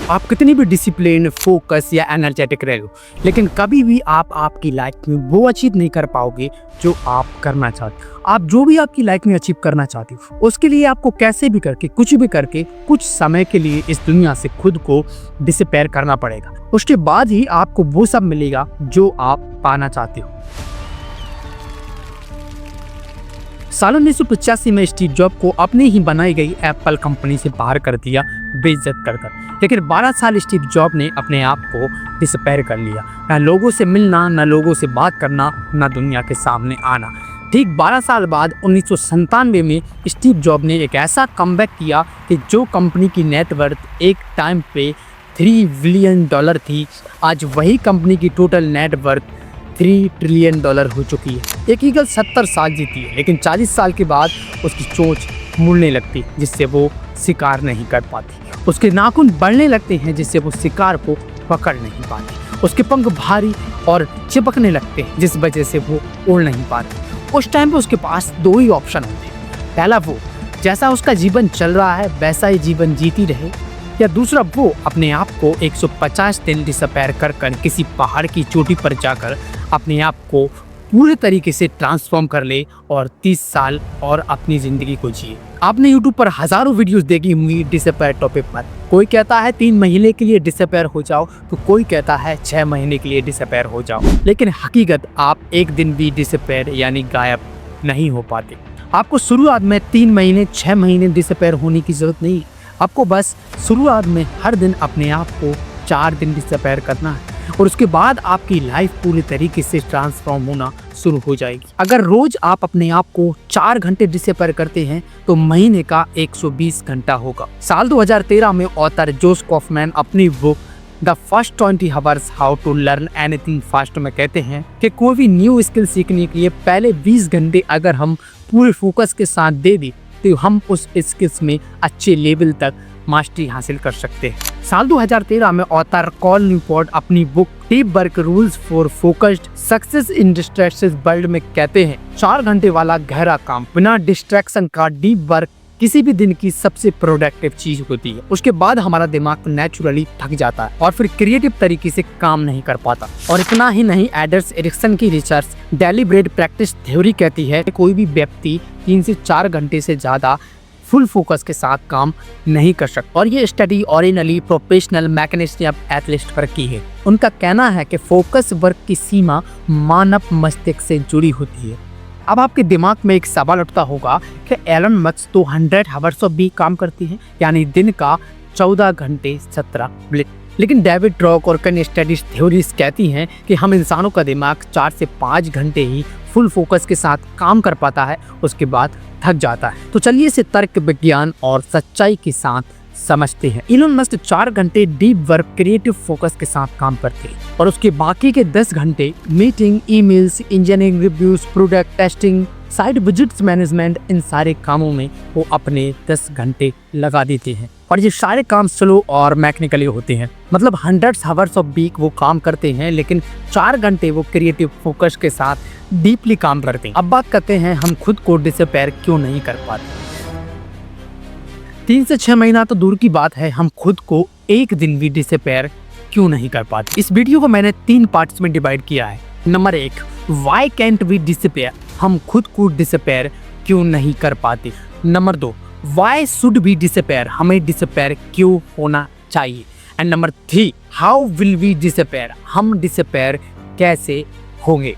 आप कितनी भी डिसिप्लिन, फोकस या एनर्जेटिक रहे हो, लेकिन कभी भी आप आपकी लाइफ में वो अचीव नहीं कर पाओगे जो आप करना चाहते हो। आप जो भी आपकी लाइफ में अचीव करना चाहते हो, उसके लिए आपको कैसे भी करके, कुछ भी करके, कुछ समय के लिए इस दुनिया से खुद को डिसअपेयर करना पड़ेगा। उसके बाद ही आपको वो सब मिलेगा जो आप पाना चाहते हो। साल 1985 में स्टीव जॉब को अपनी ही बनाई गई एप्पल कंपनी से बाहर कर दिया, बेइज्जत कर। लेकिन 12 साल स्टीव जॉब ने अपने आप को डिसअपेयर कर लिया। न लोगों से मिलना, न लोगों से बात करना, न दुनिया के सामने आना। ठीक 12 साल बाद 1997 में स्टीव जॉब ने एक ऐसा कमबैक किया कि जो कंपनी की नेटवर्थ एक टाइम पे $3 बिलियन थी, आज वही कंपनी की टोटल नेटवर्थ $3 ट्रिलियन हो चुकी है। एक ईगल 70 साल जीती है, लेकिन 40 साल के बाद उसकी चोंच मुड़ने लगती, जिससे वो शिकार नहीं कर पाती। उसके नाखून बढ़ने लगते हैं, जिससे वो शिकार को पकड़ नहीं पाती। उसके पंख भारी और चिपकने लगते हैं, जिस वजह से वो उड़ नहीं पाती। उस टाइम पे उसके पास दो ही ऑप्शन होते हैं। पहला, वो जैसा उसका जीवन चल रहा है वैसा ही जीवन जीती रहे, या दूसरा, वो अपने आप को 150 दिन डिसअपेयर कर किसी पहाड़ की चोटी पर जाकर अपने आप को पूरे तरीके से ट्रांसफॉर्म कर ले और 30 साल और अपनी ज़िंदगी को जिए। आपने YouTube पर हज़ारों वीडियोस देखी होंगी डिसअपेयर टॉपिक पर। कोई कहता है 3 महीने के लिए डिसअपेयर हो जाओ, तो कोई कहता है 6 महीने के लिए डिसअपेयर हो जाओ। लेकिन हकीकत, आप एक दिन भी डिसअपेयर यानी गायब नहीं हो पाते। आपको शुरुआत में 3 महीने, 6 महीने डिसअपेयर होने की ज़रूरत नहीं। आपको बस शुरुआत में हर दिन अपने आप को 4 दिन डिसअपेयर करना है, और उसके बाद आपकी लाइफ पूरी तरीके से ट्रांसफॉर्म होना शुरू हो जाएगी। अगर रोज आप अपने आप को 4 घंटे डिसअपेयर करते हैं तो महीने का 120 घंटा होगा। साल 2013 में ऑथर जोश कॉफमैन अपनी book the first 20 hours how to learn anything fast में कहते हैं कि कोई भी न्यू स्किल सीखने के लिए पहले 20 घंटे अगर हम पूरे फोकस के साथ दे दी तो हम उस स्किल्स में अच्छे लेवल तक मास्टरी हासिल कर सकते हैं। साल 2013 में ऑथर कॉल न्यूपोर्ट अपनी book deep work rules for focused success in distraction world में कहते हैं 4 घंटे वाला गहरा काम बिना डिस्ट्रैक्शन का डीप वर्क किसी भी दिन की सबसे प्रोडक्टिव चीज होती है। उसके बाद हमारा दिमाग नेचुरली थक जाता है और फिर क्रिएटिव तरीके से काम नहीं कर पाता। और इतना ही नहीं, एडर्स एरिक्सन की रिसर्च डेलिब्रेट प्रैक्टिस थ्योरी कहती है कि कोई भी व्यक्ति 3 से 4 घंटे से ज्यादा फुल फोकस के साथ काम नहीं कर सकता। और ये study originally professional machinist athlete पर की है। उनका कहना है कि फोकस वर्क की सीमा मानव मस्तिष्क से जुड़ी होती है। अब आपके दिमाग में एक सवाल उठता होगा कि एलन मस्क तो 100 आवर्स ऑफ वीक काम करती है, यानी दिन का 14 घंटे 17 मिनट। लेकिन डेविड ड्रॉक और कई स्टडीज थ्योरीज कहती हैं कि हम इंसानों का दिमाग 4 से 5 घंटे ही फुल फोकस के साथ काम कर पाता है, उसके बाद थक जाता है। तो चलिए इसे तर्क, विज्ञान और सच्चाई के साथ समझते हैं। एलन मस्क 4 घंटे डीप वर्क क्रिएटिव फोकस के साथ काम करते हैं और उसके बाकी के 10 घंटे meeting, emails, engineering reviews, product testing, side visits management, इन सारे कामों में वो अपने 10 घंटे लगा देते हैं। और ये सारे काम स्लो और मैकेनिकली होते हैं, मतलब 100 आवर्स ऑफ वीक वो काम करते हैं, लेकिन 4 घंटे वो क्रिएटिव फोकस के साथ डीपली काम करते हैं। अब बात करते हैं हम खुद को डिसअपेयर क्यों नहीं कर पाते। 3 से 6 महीना तो दूर की बात है, हम खुद को एक दिन भी डिसअपेयर क्यों नहीं कर पाते। इस वीडियो को मैंने 3 पार्ट्स में डिवाइड किया है। Number 1, why can't we disappear, हम खुद को डिसअपेयर क्यों नहीं कर पाते। Number 2, why should we disappear, हमें डिसअपेयर क्यों होना चाहिए। And number 3, how will we disappear, हम डिसअपेयर कैसे होंगे।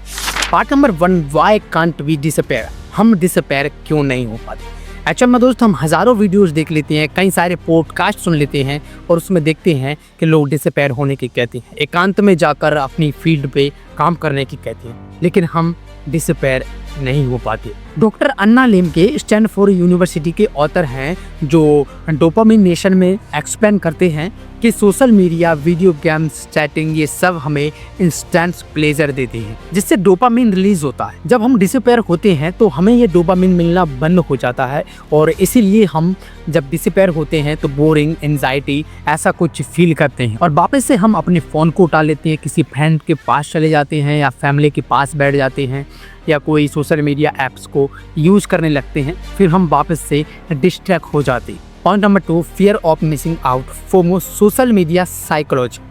Part number 1, why can't we disappear, हम डिसअपेयर क्यों नहीं हो पाते। एक्चुअल में दोस्त, हम हज़ारों वीडियोस देख लेते हैं, कई सारे पॉडकास्ट सुन लेते हैं और उसमें देखते हैं कि लोग डिसअपेयर होने की कहते हैं, एकांत में जाकर अपनी फील्ड पे काम करने की कहते हैं, लेकिन हम डिसअपेयर नहीं हो पाते। डॉक्टर अन्ना लेमके स्टैनफोर्ड यूनिवर्सिटी के ऑथर हैं, जो डोपामिन नेशन में एक्सप्लेन करते हैं कि social media, video games, chatting, ये सब हमें इंस्टेंट प्लेजर देते हैं, जिससे डोपामिन रिलीज होता है। जब हम डिसअपेयर होते हैं तो हमें ये डोपामिन मिलना बंद हो जाता है, और इसीलिए हम जब डिसअपेयर होते हैं तो बोरिंग, एंजाइटी ऐसा कुछ फील करते हैं, और वापस से हम अपने फ़ोन को उठा लेते हैं, किसी फ्रेंड के पास चले जाते हैं या फैमिली के पास बैठ जाते हैं, या कोई सोशल मीडिया ऐप्स को यूज़ करने लगते हैं। फिर हम वापस से डिस्ट्रैक्ट हो जाते हैं। Point number 2, fear of missing out, FOMO, social media psychology.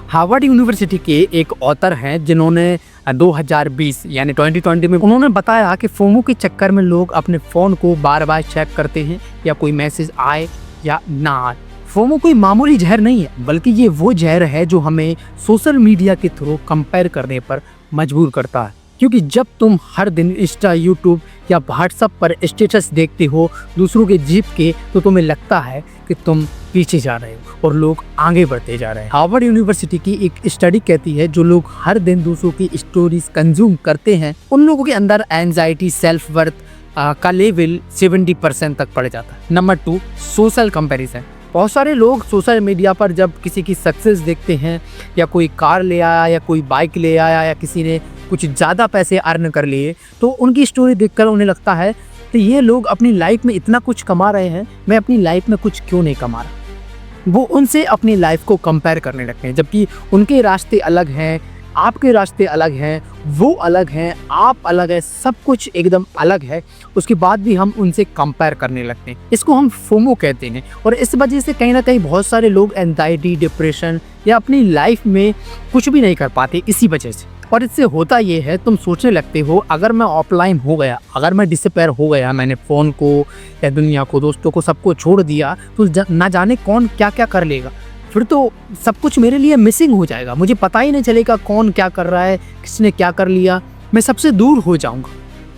Harvard university के एक ऑथर हैं जिन्होंने 2020 यानी 2020 में उन्होंने बताया कि फोमो के चक्कर में लोग अपने फ़ोन को बार बार चेक करते हैं या कोई मैसेज आए या ना आए। फोमो कोई मामूली जहर नहीं है, बल्कि ये वो जहर है जो हमें सोशल मीडिया के थ्रू कंपेयर करने पर मजबूर करता है। क्योंकि जब तुम हर दिन इंस्टा, यूट्यूब या व्हाट्सएप पर स्टेटस देखते हो दूसरों के जीत के, तो तुम्हें लगता है कि तुम पीछे जा रहे हो और लोग आगे बढ़ते जा रहे हैं। हार्वर्ड यूनिवर्सिटी की एक स्टडी कहती है जो लोग हर दिन दूसरों की स्टोरीज कंज्यूम करते हैं उन लोगों के अंदर एंजाइटी, सेल्फ वर्थ का लेवल 70% तक बढ़ जाता है। Number 2, social comparison. बहुत सारे लोग सोशल मीडिया पर जब किसी की सक्सेस देखते हैं या कोई कार ले आया या कोई बाइक ले आया या किसी ने कुछ ज़्यादा पैसे अर्न कर लिए, तो उनकी स्टोरी देखकर उन्हें लगता है कि ये लोग अपनी लाइफ में इतना कुछ कमा रहे हैं, मैं अपनी लाइफ में कुछ क्यों नहीं कमा रहा। वो उनसे अपनी लाइफ को कंपेयर करने लगते हैं, जबकि उनके रास्ते अलग हैं, आपके रास्ते अलग हैं, वो अलग हैं, आप अलग है, सब कुछ एकदम अलग है। उसके बाद भी हम उनसे कंपेयर करने लगते हैं। इसको हम फोमो कहते हैं और इस वजह से कहीं ना कहीं बहुत सारे लोग एंजाइटी, डिप्रेशन या अपनी लाइफ में कुछ भी नहीं कर पाते इसी वजह से। और इससे होता ये है, तुम सोचने लगते हो अगर मैं ऑफलाइन हो गया, अगर मैं डिसअपेयर हो गया, मैंने फ़ोन को या दुनिया को, दोस्तों को, सबको छोड़ दिया, तो ना जाने कौन क्या क्या कर लेगा। फिर तो सब कुछ मेरे लिए मिसिंग हो जाएगा, मुझे पता ही नहीं चलेगा कौन क्या कर रहा है, किसने क्या कर लिया, मैं सबसे दूर हो जाऊंगा।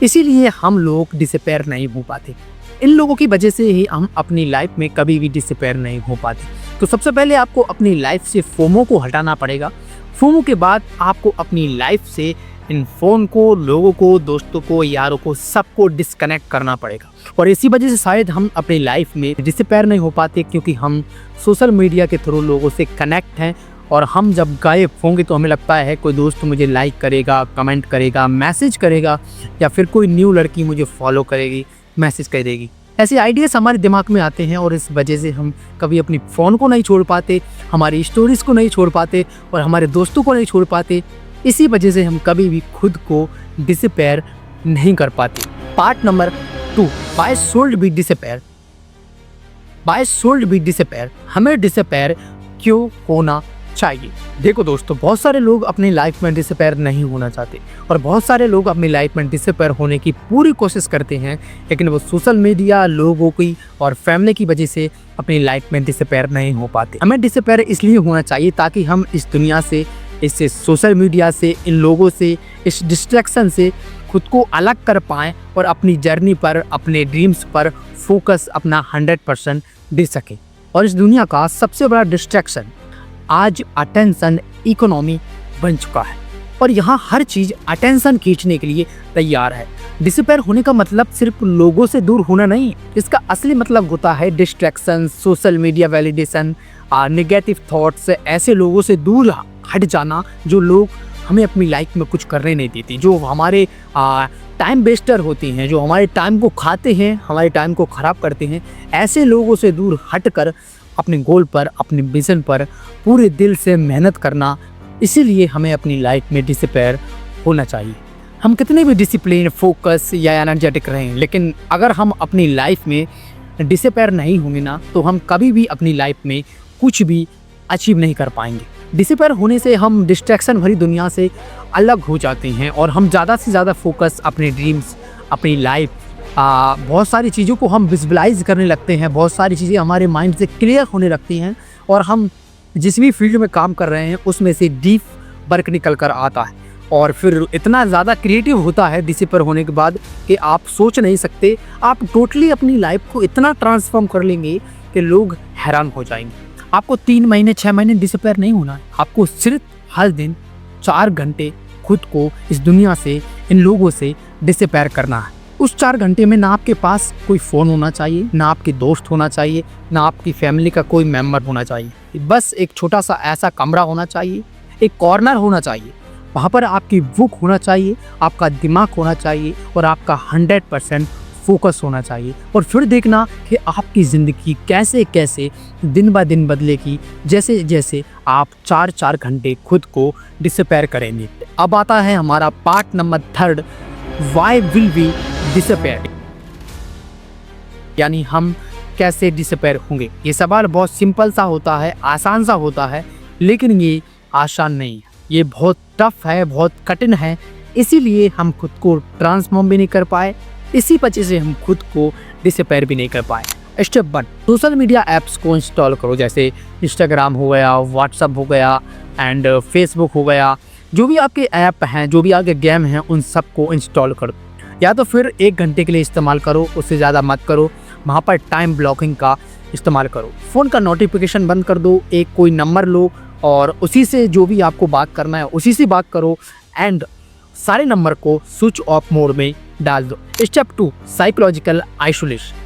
इसीलिए हम लोग डिसअपेयर नहीं हो पाते। इन लोगों की वजह से ही हम अपनी लाइफ में कभी भी डिसअपेयर नहीं हो पाते। तो सबसे पहले आपको अपनी लाइफ से फोमो को हटाना पड़ेगा। फोमो के बाद आपको अपनी लाइफ से इन फ़ोन को, लोगों को, दोस्तों को, यारों को, सबको डिस्कनेक्ट करना पड़ेगा। और इसी वजह से शायद हम अपनी लाइफ में डिसअपेयर नहीं हो पाते, क्योंकि हम सोशल मीडिया के थ्रू लोगों से कनेक्ट हैं। और हम जब गायब होंगे तो हमें लगता है कोई दोस्त मुझे लाइक करेगा, कमेंट करेगा, मैसेज करेगा, या फिर कोई न्यू लड़की मुझे फॉलो करेगी, मैसेज कर देगी। ऐसे आइडियाज़ हमारे दिमाग में आते हैं और इस वजह से हम कभी अपनी फ़ोन को नहीं छोड़ पाते, हमारी स्टोरीज़ को नहीं छोड़ पाते और हमारे दोस्तों को नहीं छोड़ पाते। इसी वजह से हम कभी भी खुद को डिसअपेयर नहीं कर पाते। Part number 2, why should be disappear. Why should be disappear, हमें डिसअपेयर क्यों होना चाहिए। देखो दोस्तों, बहुत सारे लोग अपनी लाइफ में डिसअपेयर नहीं होना चाहते और बहुत सारे लोग अपनी लाइफ में डिसअपेयर होने की पूरी कोशिश करते हैं, लेकिन वो सोशल मीडिया, लोगों की और फैमिली की वजह से अपनी लाइफ में डिसअपेयर नहीं हो पाते। हमें डिसअपेयर इसलिए होना चाहिए ताकि हम इस दुनिया से, इससे, सोशल मीडिया से, इन लोगों से, इस डिस्ट्रैक्शन से खुद को अलग कर पाएँ और अपनी जर्नी पर, अपने ड्रीम्स पर फोकस अपना 100% दे सकें। और इस दुनिया का सबसे बड़ा डिस्ट्रैक्शन आज अटेंशन इकोनॉमी बन चुका है और यहाँ हर चीज़ अटेंशन खींचने के लिए तैयार है। डिसअपेयर होने का मतलब सिर्फ लोगों से दूर होना नहीं, इसका असली मतलब होता है distraction, social media validation, negative thoughts, ऐसे लोगों से दूर हट जाना जो लोग हमें अपनी लाइफ में कुछ करने नहीं देते, जो हमारे टाइम वेस्टर होते हैं, जो हमारे टाइम को खाते हैं, हमारे टाइम को ख़राब करते हैं। ऐसे लोगों से दूर हटकर अपने गोल पर, अपने विज़न पर पूरे दिल से मेहनत करना। इसीलिए हमें अपनी लाइफ में डिसअपेयर होना चाहिए। हम कितने भी डिसिप्लिन, फोकस या एनर्जेटिक रहें, लेकिन अगर हम अपनी लाइफ में डिसअपेयर नहीं होंगे ना, तो हम कभी भी अपनी लाइफ में कुछ भी अचीव नहीं कर पाएंगे। डिसअपेयर होने से हम डिस्ट्रैक्शन भरी दुनिया से अलग हो जाते हैं और हम ज़्यादा से ज़्यादा फोकस अपने ड्रीम्स, अपनी लाइफ, बहुत सारी चीज़ों को हम विजुअलाइज करने लगते हैं, बहुत सारी चीज़ें हमारे माइंड से क्लियर होने लगती हैं और हम जिस भी फील्ड में काम कर रहे हैं उसमें से डीप वर्क निकल कर आता है और फिर इतना ज़्यादा क्रिएटिव होता है डिसअपेयर होने के बाद कि आप सोच नहीं सकते। आप टोटली अपनी लाइफ को इतना ट्रांसफॉर्म कर लेंगे कि लोग हैरान हो जाएंगे। आपको 3 महीने, 6 महीने डिसअपेयर नहीं होना है। आपको सिर्फ हर दिन 4 घंटे खुद को इस दुनिया से, इन लोगों से डिसअपेयर करना है। उस 4 घंटे में ना आपके पास कोई फ़ोन होना चाहिए, ना आपके दोस्त होना चाहिए, ना आपकी फैमिली का कोई मेंबर होना चाहिए। बस एक छोटा सा ऐसा कमरा होना चाहिए, एक कॉर्नर होना चाहिए, वहाँ पर आपकी बुक होना चाहिए, आपका दिमाग होना चाहिए और आपका 100% फोकस होना चाहिए। और फिर देखना कि आपकी ज़िंदगी कैसे कैसे दिन ब दिन बदलेगी जैसे जैसे आप 4 घंटे खुद को डिसअपेयर करेंगे। अब आता है हमारा part number 3, why will we disappear, यानी हम कैसे डिसअपेयर होंगे? ये सवाल बहुत सिंपल सा होता है, आसान सा होता है, लेकिन ये आसान नहीं है। ये बहुत टफ है, बहुत कठिन है। इसीलिए हम खुद को ट्रांसफॉर्म भी नहीं कर पाए, इसी वजह से हम खुद को डिसअपेयर भी नहीं कर पाए। स्टेप 1, सोशल मीडिया ऐप्स को इंस्टॉल करो, जैसे इंस्टाग्राम हो गया, व्हाट्सअप हो गया एंड फेसबुक हो गया। जो भी आपके ऐप हैं, जो भी आपके गेम हैं, उन सबको इंस्टॉल करो। या तो फिर 1 घंटे के लिए इस्तेमाल करो, उससे ज़्यादा मत करो। वहाँ पर टाइम ब्लॉकिंग का इस्तेमाल करो। फ़ोन का नोटिफिकेशन बंद कर दो, एक कोई नंबर लो और उसी से जो भी आपको बात करना है उसी से बात करो एंड सारे नंबर को स्विच ऑफ मोड में डाल दो। Step 2, psychological isolation.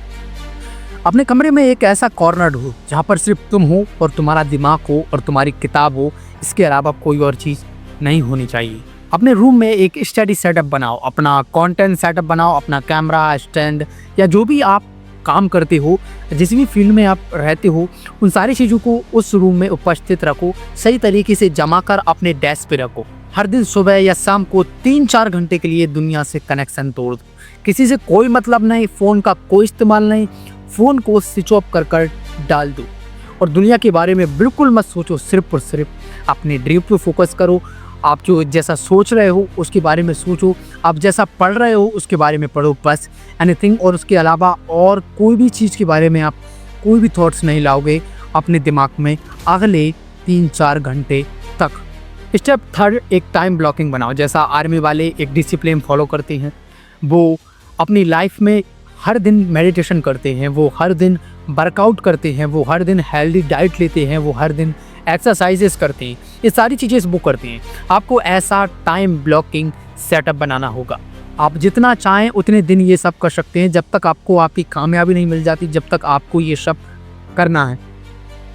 अपने कमरे में एक ऐसा कॉर्नर ढूंढो जहाँ पर सिर्फ तुम हो और तुम्हारा दिमाग हो और तुम्हारी किताब हो, इसके अलावा कोई और चीज़ नहीं होनी चाहिए। अपने रूम में एक स्टडी सेटअप बनाओ, अपना कंटेंट सेटअप बनाओ, अपना कैमरा स्टैंड या जो भी आप काम करते हो, जिस भी फील्ड में आप रहते हो, उन सारी चीज़ों को उस रूम में उपस्थित रखो, सही तरीके से जमा कर अपने डेस्क पे रखो। हर दिन सुबह या शाम को 3-4 घंटे के लिए दुनिया से कनेक्शन तोड़ दो। किसी से कोई मतलब नहीं, फ़ोन का कोई इस्तेमाल नहीं, फ़ोन को स्विच ऑफ कर डाल दो और दुनिया के बारे में बिल्कुल मत सोचो। सिर्फ और सिर्फ अपने ड्रीम पे फोकस करो। आप जो जैसा सोच रहे हो उसके बारे में सोचो, आप जैसा पढ़ रहे हो उसके बारे में पढ़ो, बस एनीथिंग। और उसके अलावा और कोई भी चीज़ के बारे में आप कोई भी थॉट्स नहीं लाओगे अपने दिमाग में अगले 3-4 घंटे तक। स्टेप 3, एक टाइम ब्लॉकिंग बनाओ। जैसा आर्मी वाले एक डिसिप्लिन फॉलो करते हैं, वो अपनी लाइफ में हर दिन मेडिटेशन करते हैं, वो हर दिन वर्कआउट करते हैं, वो हर दिन हेल्दी डाइट लेते हैं, वो हर दिन एक्सरसाइजेस करते हैं, ये सारी चीज़ें वो करते हैं। आपको ऐसा टाइम ब्लॉकिंग सेटअप बनाना होगा। आप जितना चाहें उतने दिन ये सब कर सकते हैं, जब तक आपको आपकी कामयाबी नहीं मिल जाती, जब तक आपको ये सब करना है।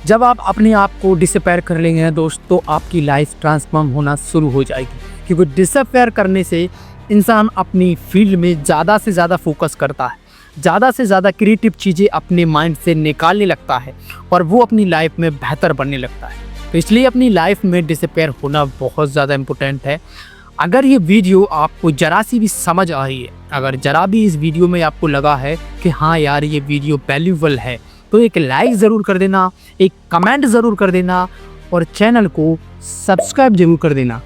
जब आप अपने आप को डिसअपेयर कर लेंगे दोस्त, तो आपकी लाइफ ट्रांसफॉर्म होना शुरू हो जाएगी। क्योंकि डिसअपेयर करने से इंसान अपनी फील्ड में ज़्यादा से ज़्यादा फोकस करता है, ज़्यादा से ज़्यादा क्रिएटिव चीज़ें अपने माइंड से निकालने लगता है और वो अपनी लाइफ में बेहतर बनने लगता है। तो इसलिए अपनी लाइफ में डिसअपेयर होना बहुत ज़्यादा इम्पोर्टेंट है। अगर ये वीडियो आपको ज़रा सी भी समझ आ रही है, अगर ज़रा भी इस वीडियो में आपको लगा है कि हाँ यार ये वीडियो वैल्यूएबल है, तो एक लाइक ज़रूर कर देना, एक कमेंट ज़रूर कर देना और चैनल को सब्सक्राइब ज़रूर कर देना।